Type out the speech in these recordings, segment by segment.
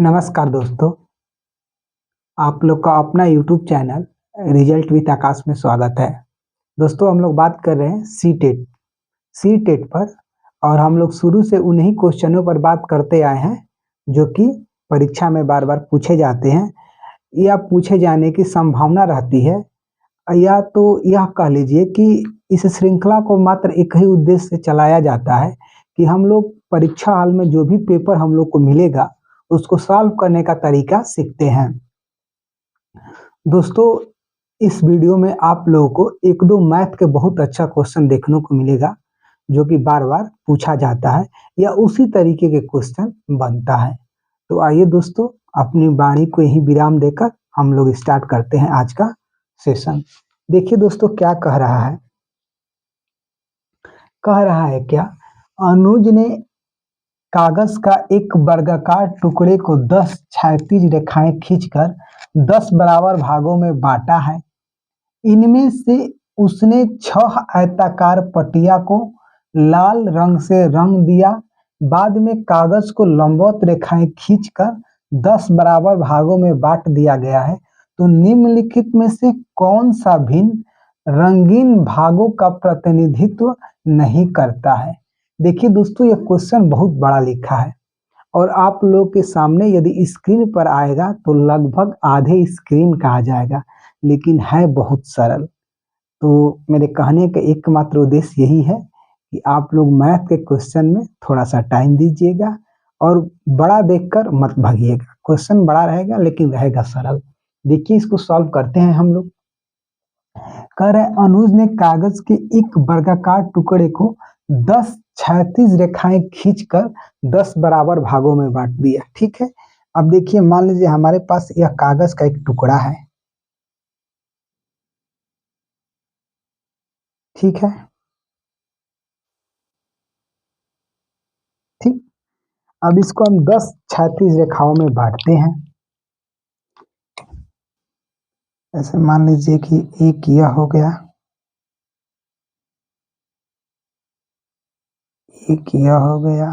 नमस्कार दोस्तों, आप लोग का अपना यूट्यूब चैनल रिजल्ट विद आकाश में स्वागत है। दोस्तों हम लोग बात कर रहे हैं सी टेट पर और हम लोग शुरू से उन्हीं क्वेश्चनों पर बात करते आए हैं जो कि परीक्षा में बार बार पूछे जाते हैं या पूछे जाने की संभावना रहती है, या तो यह कह लीजिए कि इस श्रृंखला को मात्र एक ही उद्देश्य से चलाया जाता है कि हम लोग परीक्षा हाल में जो भी पेपर हम लोग को मिलेगा उसको सॉल्व करने का तरीका सीखते हैं। दोस्तों इस वीडियो में आप लोगों को एक दो मैथ के बहुत अच्छा क्वेश्चन देखने को मिलेगा जो कि बार बार पूछा जाता है या उसी तरीके के क्वेश्चन बनता है। तो आइए दोस्तों, अपनी वाणी को यही विराम देकर हम लोग स्टार्ट करते हैं आज का सेशन। देखिए दोस्तों क्या कह रहा है, क्या अनुज ने कागज का एक वर्गाकार टुकड़े को 10 क्षैतिज रेखाएं खींचकर 10 बराबर भागों में बांटा है। इनमें से उसने 6 आयताकार पट्टियां को लाल रंग से रंग दिया। बाद में कागज को लंबवत रेखाएं खींचकर 10 बराबर भागों में बांट दिया गया है। तो निम्नलिखित में से कौन सा भिन्न रंगीन भागों का प्रतिनिधित्व नहीं करता है। देखिए दोस्तों यह क्वेश्चन बहुत बड़ा लिखा है और आप लोग के सामने यदि स्क्रीन पर आएगा तो लगभग आधे स्क्रीन का आ जाएगा, लेकिन है बहुत सरल। तो मेरे कहने का एकमात्र उद्देश्य यही है कि आप लोग मैथ के क्वेश्चन में थोड़ा सा टाइम दीजिएगा और बड़ा देखकर मत भागिएगा। क्वेश्चन बड़ा रहेगा लेकिन रहेगा सरल। देखिए इसको सॉल्व करते हैं हम लोग। कह रहे अनुज ने कागज के एक वर्गाकार टुकड़े को 10 क्षैतिज रेखाएं खींचकर 10 बराबर भागों में बांट दिया। ठीक है, अब देखिए मान लीजिए हमारे पास यह कागज का एक टुकड़ा है। ठीक है, ठीक। अब इसको हम 10 क्षैतिज रेखाओं में बांटते हैं। ऐसे मान लीजिए कि एक यह हो गया, एक यह हो गया,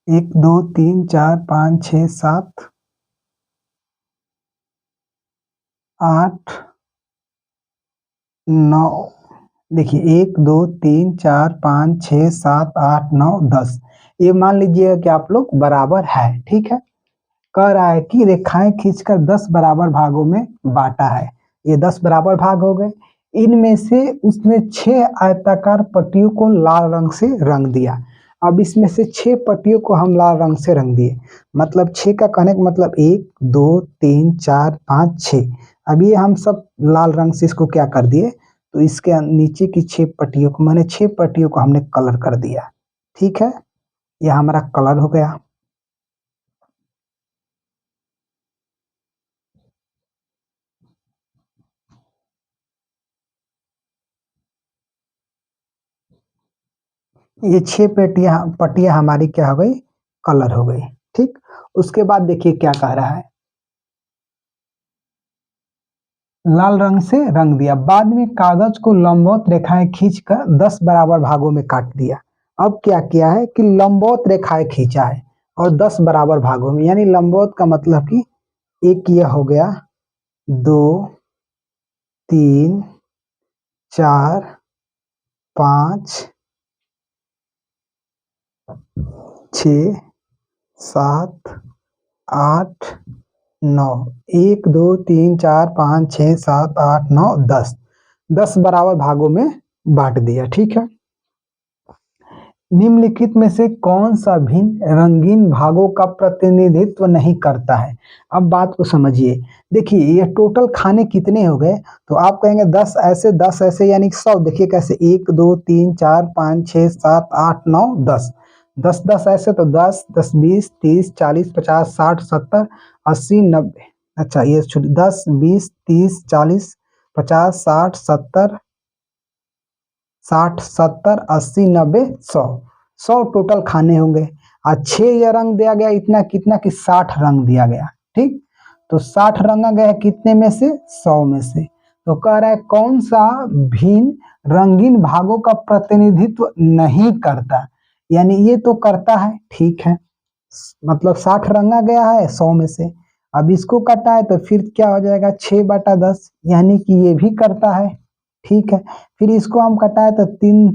एक दो तीन चार पाँच छः सात आठ नौ। देखिए 1 2 3 4 5 6 7 8 9 10, ये मान लीजिएगा कि आप लोग बराबर है। ठीक है, कह रहा है कि रेखाएं खींचकर 10 बराबर भागों में बांटा है। ये 10 बराबर भाग हो गए। इनमें से उसने 6 आयताकार पट्टियों को लाल रंग से रंग दिया। अब इसमें से 6 पट्टियों को हम लाल रंग से रंग दिए, मतलब 6 का कहने का मतलब 1 2 3 4 5 6। अब ये हम सब लाल रंग से इसको क्या कर दिए, तो इसके नीचे की 6 पट्टियों को मैंने 6 पट्टियों को हमने कलर कर दिया। ठीक है, यह हमारा कलर हो गया। ये 6 पट्टियां हमारी क्या हो गई, कलर हो गई। ठीक, उसके बाद देखिए क्या कह रहा है, लाल रंग से रंग दिया। बाद में कागज को लंबवत रेखाएं खींचकर 10 बराबर भागों में काट दिया। अब क्या किया है कि लंबवत रेखाएं खींचा है और 10 बराबर भागों में, यानी लंबवत का मतलब कि एक यह हो गया, 2 3 4 5 6 7 8 9, 1 2 3 4 5 6 7 8 9 10, 10 बराबर भागों में बांट दिया। ठीक है, निम्नलिखित में से कौन सा भिन्न रंगीन भागों का प्रतिनिधित्व नहीं करता है। अब बात को समझिए। देखिए ये टोटल खाने कितने हो गए, तो आप कहेंगे 10 ऐसे यानी 100। देखिए कैसे, 1 2 3 4 5 6 7 8 9 10, 10 10 ऐसे, तो 10 10 20 30 40 50 60 70 80 90। अच्छा ये 10 20 30 40 50 60 70 60, 70, 80, 90, 100, 100 टोटल खाने होंगे। और 6 ये रंग दिया गया इतना कितना कि 60 रंग दिया गया। ठीक, तो 60 रंगा गया कितने में से? 100 में से। तो कह रहा है कौन सा भिन्न रंगीन भागों का प्रतिनिधित्व नहीं करता, यानी ये तो करता है, ठीक है, मतलब 60 रंगा गया है 100 में से। अब इसको काटा है तो फिर क्या हो जाएगा? 6/10, यानी कि ये भी करता है, ठीक है। फिर इसको हम कटाए तो 3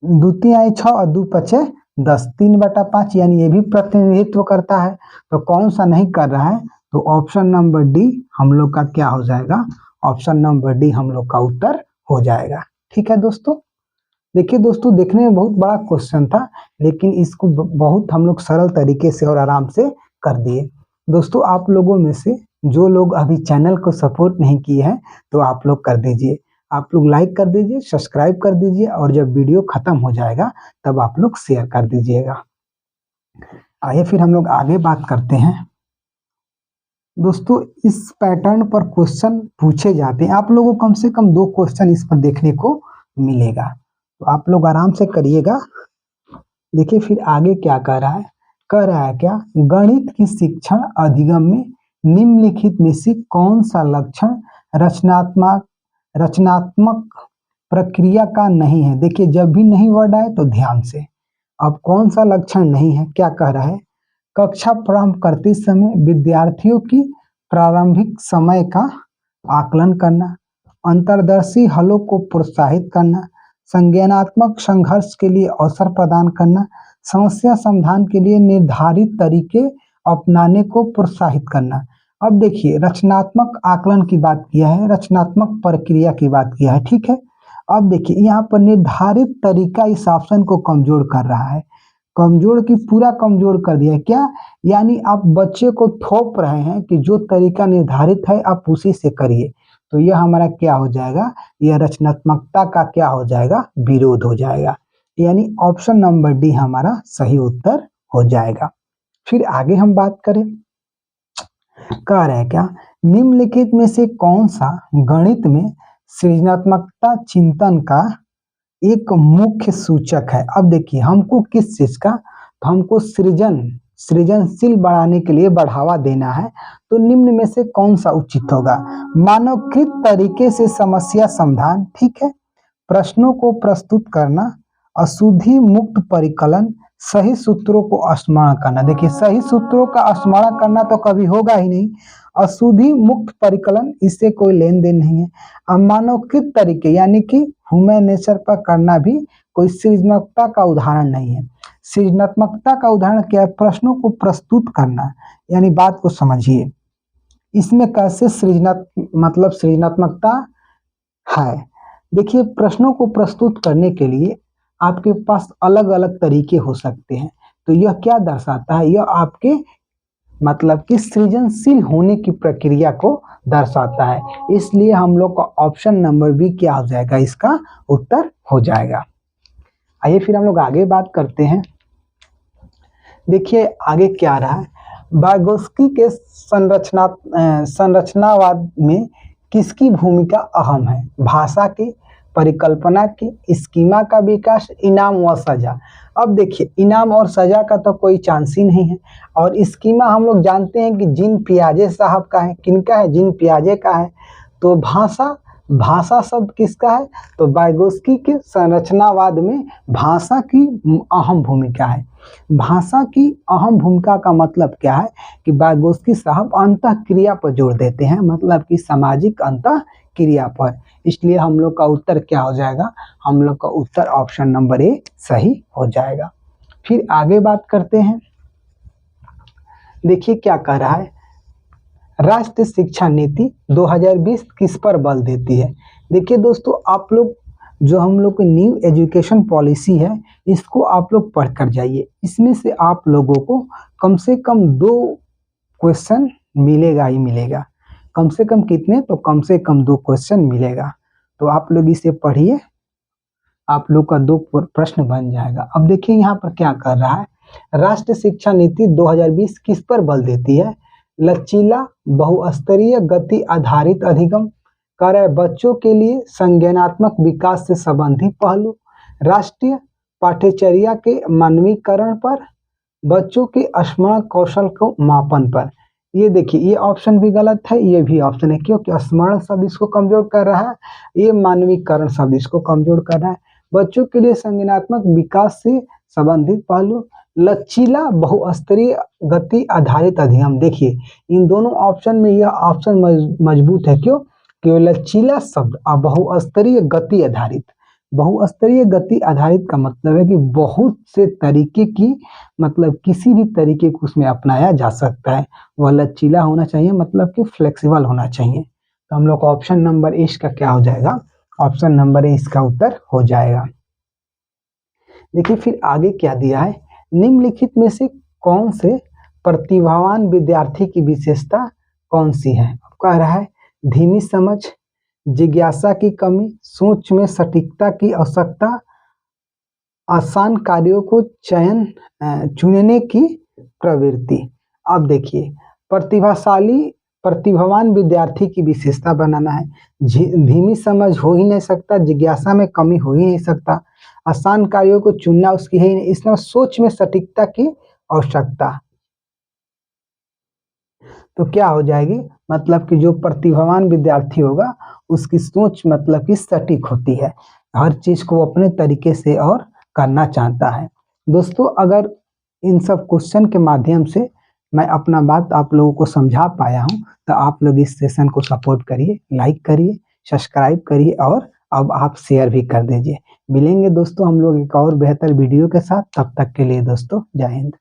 2 3 आई 6 और 2 5 10, 3/5, यानी ये भी प्रतिनिधित्व करता है। तो कौन सा नहीं कर रहा है? तो ऑप्शन नंबर डी हम लोग का क्या हो जाएगा? ऑप्शन नंबर डी हम लोग का उत्तर हो जाएगा। ठीक है दोस्तों, देखिए दोस्तों, देखने में बहुत बड़ा क्वेश्चन था, लेकिन इसको बहुत हम लोग सरल तरीके से और आराम से कर दिए। दोस्तों, आप लोगों में से जो लोग अभी चैनल को सपोर्ट नहीं किए हैं तो आप लोग कर दीजिए, आप लोग लाइक कर दीजिए, सब्सक्राइब कर दीजिए, और जब वीडियो खत्म हो जाएगा तब आप लोग शेयर कर दीजिएगा। आइए फिर हम लोग आगे बात करते हैं। दोस्तों, इस पैटर्न पर क्वेश्चन पूछे जाते हैं, आप लोगों को कम से कम 2 क्वेश्चन इस पर देखने को मिलेगा, तो आप लोग आराम से करिएगा। देखिए फिर आगे क्या कह रहा है? कह रहा है क्या? गणित की शिक्षण अधिगम में निम्नलिखित में से कौन सा लक्षण रचनात्मक प्रक्रिया का नहीं है? देखिए जब भी नहीं वर्ड आए तो ध्यान से, अब कौन सा लक्षण नहीं है? क्या कह रहा है? कक्षा प्रारंभ करते समय विद्यार्थियों की प्रारंभिक समय का आकलन करना, अंतर्दर्शी हलों को प्रोत्साहित करना, संज्ञानात्मक संघर्ष के लिए अवसर प्रदान करना, समस्या समाधान के लिए निर्धारित तरीके अपनाने को प्रोत्साहित करना। अब देखिए रचनात्मक आकलन की बात किया है, रचनात्मक प्रक्रिया की बात किया है, ठीक है। अब देखिए यहाँ पर निर्धारित तरीका इस ऑप्शन को कमजोर कर रहा है, कमजोर की पूरा कमजोर कर दिया है। क्या? यानी आप बच्चे को थोप रहे हैं कि जो तरीका निर्धारित है आप उसी से करिए, तो यह हमारा क्या हो जाएगा? यह रचनात्मकता का क्या हो जाएगा? विरोध हो जाएगा, यानी ऑप्शन नंबर डी हमारा सही उत्तर हो जाएगा। फिर आगे हम बात करें, कह रहे हैं क्या? निम्नलिखित में से कौन सा गणित में सृजनात्मकता चिंतन का एक मुख्य सूचक है? अब देखिए हमको किस चीज का? तो हमको सृजनशील बढ़ाने के लिए बढ़ावा देना है, तो निम्न में से कौन सा उचित होगा? मानवकृत तरीके से समस्या समाधान, ठीक है, प्रश्नों को प्रस्तुत करना, अशुद्धि मुक्त परिकलन, सही सूत्रों को स्मरण करना। देखिए सही सूत्रों का स्मरण करना तो कभी होगा ही नहीं, अशुद्धि मुक्त परिकलन इससे कोई लेन देन नहीं है। अब मानवकृत तरीके यानी कि ह्यूमन नेचर पर करना भी कोई सृजनात्मकता का उदाहरण नहीं है। सृजनात्मकता का उदाहरण क्या है? प्रश्नों को प्रस्तुत करना, यानी बात को समझिए, इसमें कैसे सृजनात्मकता है। देखिए प्रश्नों को प्रस्तुत करने के लिए आपके पास अलग अलग तरीके हो सकते हैं, तो यह क्या दर्शाता है? यह आपके मतलब कि सृजनशील होने की प्रक्रिया को दर्शाता है, इसलिए हम लोग का ऑप्शन नंबर बी क्या हो जाएगा? इसका उत्तर हो जाएगा। आइए फिर हम लोग आगे बात करते हैं। देखिए आगे क्या रहा है? वाइगोत्स्की के संरचनावाद में किसकी भूमिका अहम है? भाषा की, परिकल्पना की, स्कीमा का विकास, इनाम व सजा। अब देखिए इनाम और सजा का तो कोई चांस ही नहीं है, और स्कीमा हम लोग जानते हैं कि जीन पियाजे साहब का है। किनका है? जीन पियाजे का है। तो भाषा शब्द किसका है? तो वाइगोत्स्की के संरचनावाद में भाषा की अहम भूमिका है। भाषा की अहम भूमिका का मतलब क्या है? कि वाइगोत्स्की साहब अंतःक्रिया पर जोर देते हैं, मतलब कि सामाजिक अंतःक्रिया पर, इसलिए हम लोग का उत्तर क्या हो जाएगा? हम लोग का उत्तर ऑप्शन नंबर ए सही हो जाएगा। फिर आगे बात करते हैं। देखिए क्या कह रहा है? राष्ट्रीय शिक्षा नीति 2020 किस पर बल देती है? देखिए दोस्तों, आप लोग जो हम लोग की न्यू एजुकेशन पॉलिसी है इसको आप लोग पढ़ कर जाइए, इसमें से आप लोगों को कम से कम 2 क्वेश्चन मिलेगा ही मिलेगा। कम से कम कितने? तो कम से कम 2 क्वेश्चन मिलेगा, तो आप लोग इसे पढ़िए, आप लोग का 2 प्रश्न बन जाएगा। अब देखिए यहाँ पर क्या कर रहा है? राष्ट्रीय शिक्षा नीति 2020 किस पर बल देती है? लचीला बहुस्तरीय गति आधारित अधिगम, कह रहा है बच्चों के लिए संज्ञानात्मक विकास से संबंधित पहलू, राष्ट्रीय पाठ्यचर्या के मानवीकरण पर, बच्चों के स्मरण कौशल को मापन पर। ये देखिए ये ऑप्शन भी गलत है, ये भी ऑप्शन है, क्योंकि स्मरण शब्द इसको कमजोर कर रहा है, ये मानवीकरण शब्द इसको कमजोर कर रहा है। बच्चों के लिए संज्ञानात्मक विकास से संबंधित पहलू, लचीला बहुस्तरीय गति आधारित अधिगम। देखिए इन दोनों ऑप्शन में यह ऑप्शन मजबूत है, क्यों? कि लचीला शब्द और बहुस्तरीय गति आधारित। बहुस्तरीय गति आधारित का मतलब है कि बहुत से तरीके की, मतलब किसी भी तरीके को उसमें अपनाया जा सकता है। वह लचीला होना चाहिए, मतलब कि फ्लेक्सिबल होना चाहिए। तो हम लोग ऑप्शन नंबर ए इसका क्या हो जाएगा? ऑप्शन नंबर ए इसका उत्तर हो जाएगा। देखिए फिर आगे क्या दिया है, निम्नलिखित में से कौन से प्रतिभावान विद्यार्थी की विशेषता कौन सी है? कह रहा है धीमी समझ, जिज्ञासा की कमी, सोच में सटीकता की आवश्यकता, आसान कार्यों को चुनने की प्रवृत्ति। अब देखिए प्रतिभावान विद्यार्थी की विशेषता बनाना है। धीमी समझ हो ही नहीं सकता, जिज्ञासा में कमी हो ही नहीं सकता, आसान कार्यों को चुनना उसकी है ही नहीं, इसमें सोच में सटीकता की आवश्यकता। तो क्या हो जाएगी? मतलब कि जो प्रतिभावान विद्यार्थी होगा उसकी सोच मतलब कि सटीक होती है, हर चीज को अपने तरीके से और करना चाहता है। दोस्तों अगर इन सब क्वेश्चन के माध्यम से मैं अपना बात आप लोगों को समझा पाया हूं, तो आप लोग इस सेशन को सपोर्ट करिए, लाइक करिए, सब्सक्राइब करिए और अब आप शेयर भी कर दीजिए। मिलेंगे दोस्तों हम लोग एक और बेहतर वीडियो के साथ, तब तक के लिए दोस्तों जय हिंद।